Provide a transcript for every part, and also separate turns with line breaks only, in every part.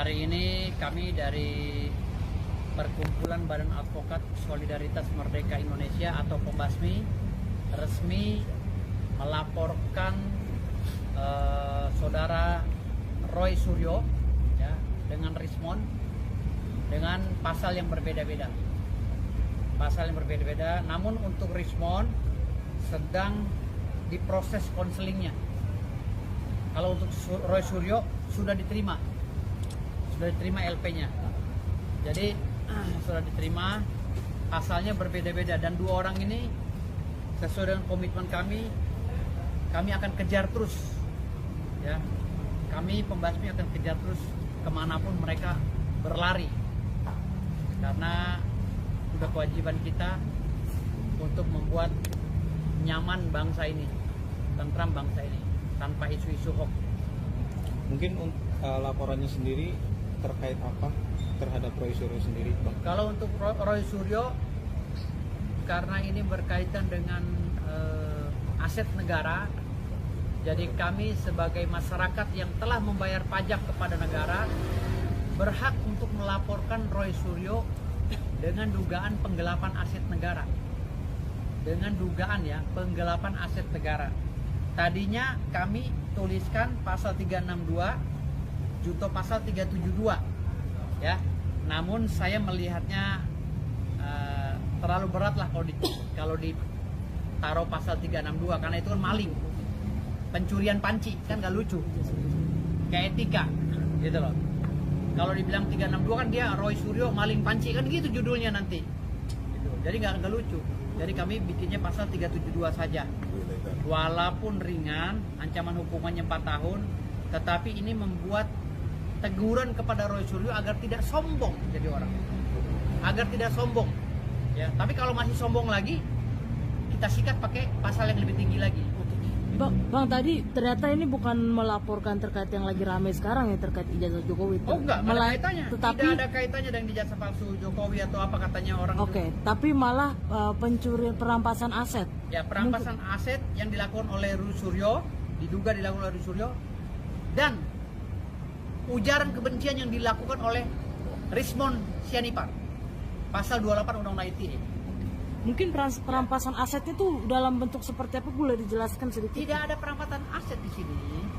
Hari ini kami dari Perkumpulan Badan Advokat Solidaritas Merdeka Indonesia atau Pembasmi resmi melaporkan saudara Roy Suryo ya, dengan Rismon dengan pasal yang berbeda-beda. Namun untuk Rismon sedang diproses konselingnya. Kalau untuk Roy Suryo sudah diterima LP-nya. Jadi sudah diterima, pasalnya berbeda-beda dan dua orang ini sesuai dengan komitmen kami akan kejar terus ya. Kami pembasmi akan kejar terus kemanapun mereka berlari, karena sudah kewajiban kita untuk membuat nyaman bangsa ini, tentram bangsa ini tanpa isu-isu hoax.
Mungkin laporannya sendiri terkait apa terhadap Roy Suryo sendiri, Bang?
Kalau untuk Roy Suryo, karena ini berkaitan dengan aset negara, jadi kami sebagai masyarakat yang telah membayar pajak kepada negara berhak untuk melaporkan Roy Suryo dengan dugaan penggelapan aset negara. Dengan dugaan ya, penggelapan aset negara. Tadinya kami tuliskan pasal 362 junto pasal 372 ya. Namun saya melihatnya terlalu berat lah kalau ditaruh pasal 362, karena itu kan maling, pencurian panci, kan gak lucu, kayak etika gitu loh. Kalau dibilang 362 kan dia Roy Suryo maling panci, kan gitu judulnya nanti gitu. Jadi gak lucu. Jadi kami bikinnya pasal 372 saja. Walaupun ringan, ancaman hukumannya 4 tahun, tetapi ini membuat teguran kepada Roy Suryo agar tidak sombong jadi orang, agar tidak sombong ya. Tapi kalau masih sombong lagi, kita sikat pakai pasal yang lebih tinggi lagi.
Bang, tadi ternyata ini bukan melaporkan terkait yang lagi ramai sekarang ya, terkait ijazah Jokowi.
Oh enggak, ada kaitannya.
Tetapi
tidak ada kaitannya dengan ijazah palsu Jokowi atau apa katanya orang.
Oke, tapi malah pencurian, perampasan aset.
Ya, perampasan aset yang dilakukan oleh Roy Suryo, diduga dilakukan oleh Roy Suryo, dan ujaran kebencian yang dilakukan oleh Rismon Sianipar, pasal 28 Undang-Undang ITE.
Mungkin perampasan asetnya itu dalam bentuk seperti apa, boleh dijelaskan sedikit?
Tidak ada perampasan aset di sini,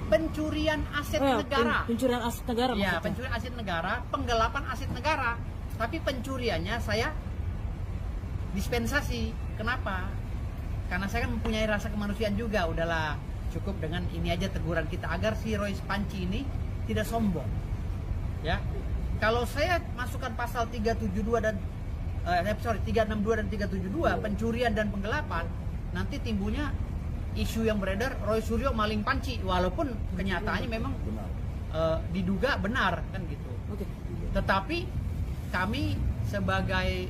pencurian aset negara.
Pencurian aset negara.
Ya, maksudnya pencurian aset negara, penggelapan aset negara. Tapi pencuriannya saya dispensasi. Kenapa? Karena saya kan mempunyai rasa kemanusiaan juga. Udahlah, cukup dengan ini aja teguran kita agar si Roy Panci ini tidak sombong. Ya. Kalau saya masukkan pasal 372 dan 362 dan 372 pencurian dan penggelapan, nanti timbulnya isu yang beredar Roy Suryo maling panci, walaupun kenyataannya memang diduga benar kan gitu. Tetapi kami sebagai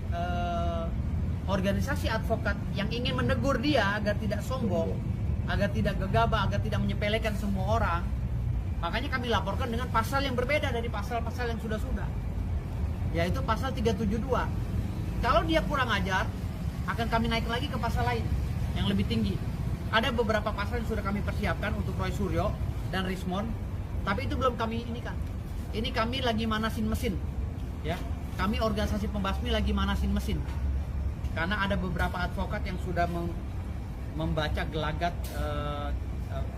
organisasi advokat yang ingin menegur dia agar tidak sombong, agar tidak gegabah, agar tidak menyepelekan semua orang, makanya kami laporkan dengan pasal yang berbeda dari pasal-pasal yang sudah-sudah, yaitu pasal 372. Kalau dia kurang ajar, akan kami naik lagi ke pasal lain yang lebih tinggi. Ada beberapa pasal yang sudah kami persiapkan untuk Roy Suryo dan Rismon, tapi itu belum kami ini kan. Ini kami lagi manasin mesin, ya. Kami organisasi pembasmi lagi manasin mesin, karena ada beberapa advokat yang sudah membaca gelagat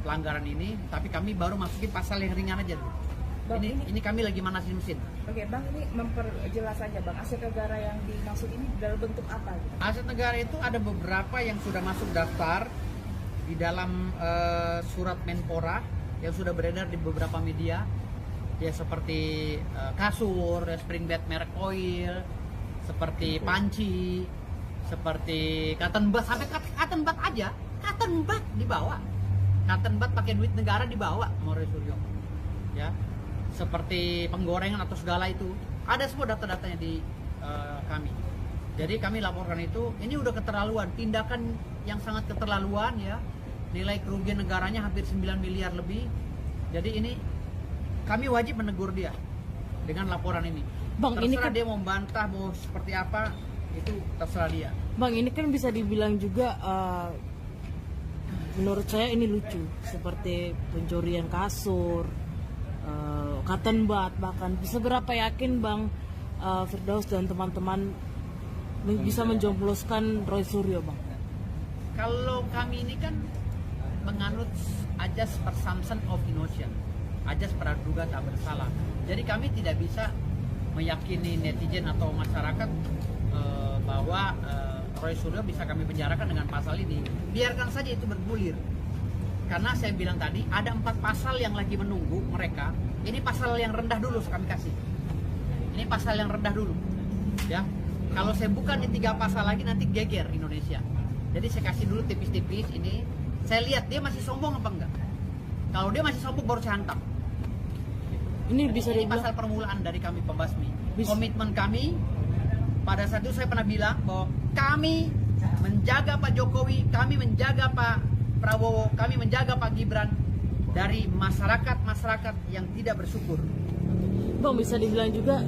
pelanggaran ini, tapi kami baru masukin pasal yang ringan aja.
Bang,
ini kami lagi manasin mesin.
Oke, Bang, ini memperjelas aja, Bang, aset negara yang dimaksud ini dalam bentuk apa?
Aset negara itu ada beberapa yang sudah masuk daftar di dalam surat Menpora yang sudah beredar di beberapa media, ya seperti kasur, spring bed merek oil, seperti panci, seperti cotton bud, sampai cotton bud aja, cotton bud dibawa. Cotton bud pakai duit negara dibawa sama Roy Suryo. Ya. Seperti penggorengan atau segala itu, ada semua data-datanya di kami. Jadi kami laporkan itu, ini udah keterlaluan, tindakan yang sangat keterlaluan ya. Nilai kerugian negaranya hampir 9 miliar lebih. Jadi ini kami wajib menegur dia dengan laporan ini.
Bang,
terserah
ini kan
dia mau membantah, mau seperti apa, itu terserah dia.
Bang, ini kan bisa dibilang juga menurut saya ini lucu, seperti pencurian kasur, Kattenbat bahkan. Seberapa yakin Bang Firdaus dan teman-teman bisa menjomploskan Roy Suryo, Bang?
Kalau kami ini kan menganut ajas presumption of innocence, ajas praduga tak bersalah. Jadi kami tidak bisa meyakini netizen atau masyarakat bahwa Roy Suryo bisa kami penjarakan dengan pasal ini. Biarkan saja itu bergulir. Karena saya bilang tadi ada 4 pasal yang lagi menunggu mereka. Ini pasal yang rendah dulu kami kasih. Ini pasal yang rendah dulu. Ya. Kalau saya buka di 3 pasal lagi nanti geger Indonesia. Jadi saya kasih dulu tipis-tipis ini. Saya lihat dia masih sombong apa enggak. Kalau dia masih sombong baru saya hantam.
Ini bisa
Ini
dibilang
pasal permulaan dari kami pembasmi.
Bisa.
Komitmen kami pada saat itu saya pernah bilang bahwa kami menjaga Pak Jokowi, kami menjaga Pak Prabowo, kami menjaga Pak Gibran dari masyarakat yang tidak bersyukur.
Bang, bisa dibilang juga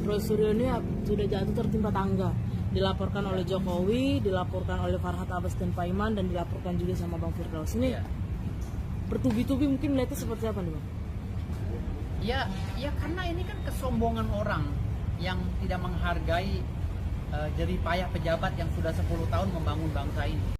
Roy Suryo ini sudah jatuh tertimpa tangga. Dilaporkan oleh Jokowi, dilaporkan oleh Farhad Abbas dan Paiman, dan dilaporkan juga sama Bang Firdaus. Ini
Iya.
bertubi-tubi mungkin melihatnya seperti apa nih, Bang?
Ya karena ini kan kesombongan orang yang tidak menghargai jerih payah pejabat yang sudah 10 tahun membangun bangsa ini.